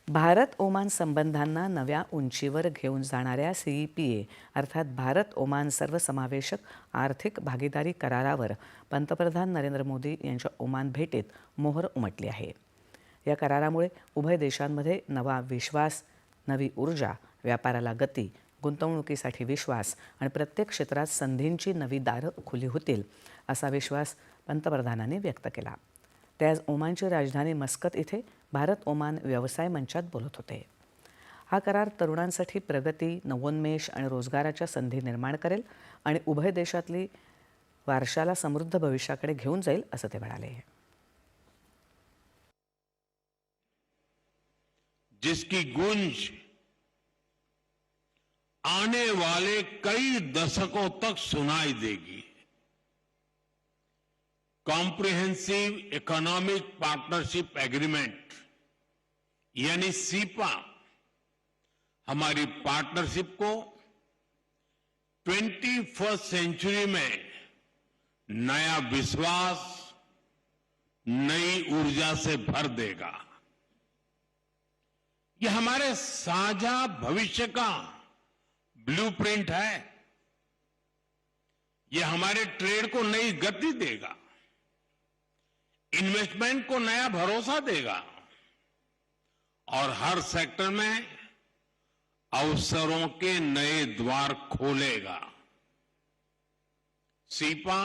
Bharat Oman संबंधांना नव्या उंचीवर घेऊन जाणाऱ्या CEPA अर्थात भारत ओमान सर्वसमावेशक आर्थिक भागीदारी करारावर पंतप्रधान नरेंद्र मोदी यांच्या ओमान भेटीत मोहर उमटली आहे. या करारामुळे उभय देशांमध्ये नवा विश्वास, नवी ऊर्जा, व्यापाराला गती, गुंतवणुकीसाठी विश्वास आणि प्रत्येक क्षेत्रात संधींची नवी दारं खुली होतील असा विश्वास पंतप्रधानांनी व्यक्त केला. ते आज ओमानची राजधानी मस्कत इथे भारत ओमान व्यवसाय मंचात बोलत होते. हा करार तरुणांसाठी प्रगती, नवोन्मेष आणि रोजगाराच्या संधी निर्माण करेल आणि उभय देशातली वारशाला समृद्ध भविष्याकडे घेऊन जाईल असं ते म्हणाले. जिसकी गूंज आने वाले कई दशकों तक सुनाई देगी. कॉम्प्रिहेंसिव इकोनॉमिक पार्टनरशिप एग्रीमेंट यानी सीपा हमारी पार्टनरशिप को 21वीं सेंचुरी में नया विश्वास, नई ऊर्जा से भर देगा. ये हमारे साझा भविष्य का ब्लूप्रिंट है. ये हमारे ट्रेड को नई गति देगा, इन्वेस्टमेंट को नया भरोसा देगा और हर सेक्टर में अवसरों के नए द्वार खोलेगा. सीपा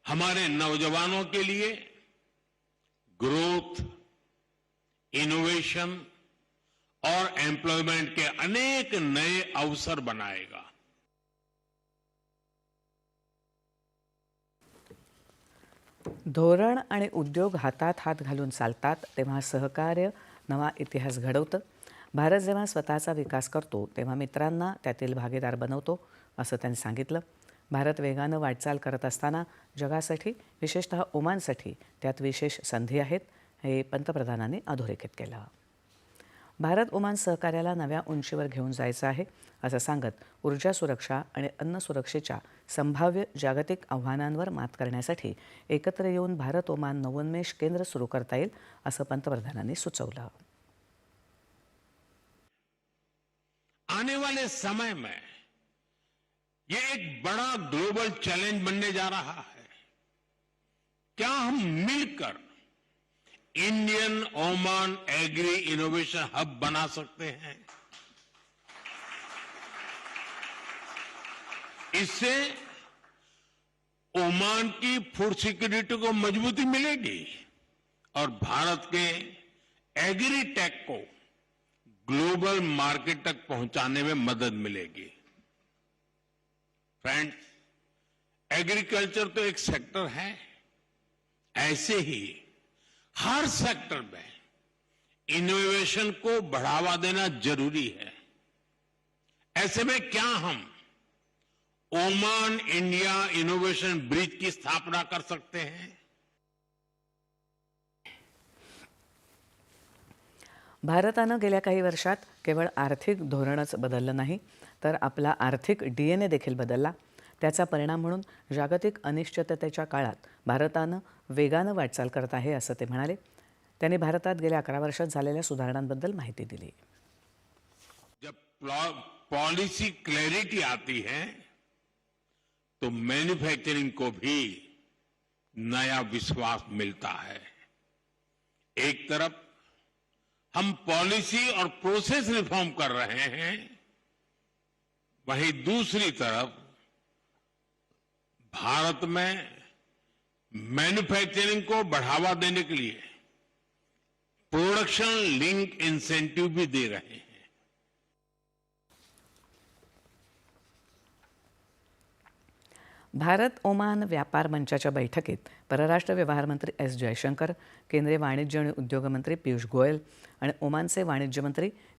हमारे नौजवानों के लिए ग्रोथ, इनोवेशन और एम्प्लॉयमेंट के अनेक नए अवसर बनाएगा. धोरण आणि उद्योग हातात हात घालून चालतात तेव्हा सहकार्य नवा इतिहास घडवतं. भारत जेव्हा स्वतःचा विकास करतो तेव्हा मित्रांना त्यातील भागीदार बनवतो असं त्यांनी सांगितलं. भारत वेगानं वाटचाल करत असताना जगासाठी, विशेषतः ओमानसाठी त्यात विशेष संधी आहेत हे पंतप्रधानांनी अधोरेखित केलं. भारत ओमान सहकार्याला नव्या उंचीवर घेऊन जायचं आहे असं सांगत ऊर्जा सुरक्षा आणि अन्न सुरक्षेच्या संभाव्य जागतिक आव्हानांवर मात करण्यासाठी एकत्र येऊन भारत ओमान नवोन्मेष केंद्र सुरू करता येईल असं पंतप्रधानांनी सुचवलं. आने वाले समय में ये एक बड़ा ग्लोबल चैलेंज बनने जा रहा है. क्या हम मिलकर Indian Oman agri innovation hub बना सकते हैं? इससे ओमान की फूड सिक्योरिटी को मजबूती मिलेगी और भारत के एग्री टेक को ग्लोबल मार्केट तक पहुंचाने में मदद मिलेगी. फ्रेंड्स, एग्रीकल्चर तो एक सेक्टर है, ऐसे ही हर सेक्टर में इनोवेशन को बढ़ावा देना जरूरी है. ऐसे में क्या हम ओमान इंडिया इनोवेशन ब्रिज की स्थापना कर सकते हैं? भारतानं गेल्या काही वर्षात केवळ आर्थिक धोरणच बदललं नाही तर आपला आर्थिक DNA देखील बदलला. त्याचा परिणाम म्हणून जागतिक अनिश्चिततेच्या काळात भारतानं वेगानं वाटचाल करत आहे असं ते म्हणाले. त्यांनी भारतात गेल्या 11 वर्षात झालेल्या सुधारणांबद्दल माहिती दिली. जब पॉलिसी क्लैरिटी आती है तो मैन्युफैक्चरिंग को भी नया विश्वास मिलता है. एक तरफ हम पॉलिसी और प्रोसेस रिफॉर्म कर रहे हैं, वहीं दूसरी तरफ भारत में मैन्युफैक्चरिंग को बढ़ावा देने के लिए प्रोडक्शन लिंक इंसेंटिव भी दे रहे हैं. भारत ओमान व्यापार मंचाच्या बैठकीत परराष्ट्र व्यवहार मंत्री S. जयशंकर, केंद्रीय वाणिज्य आणि उद्योग मंत्री पियुष गोयल आणि ओमानचे वाणिज्य मंत्री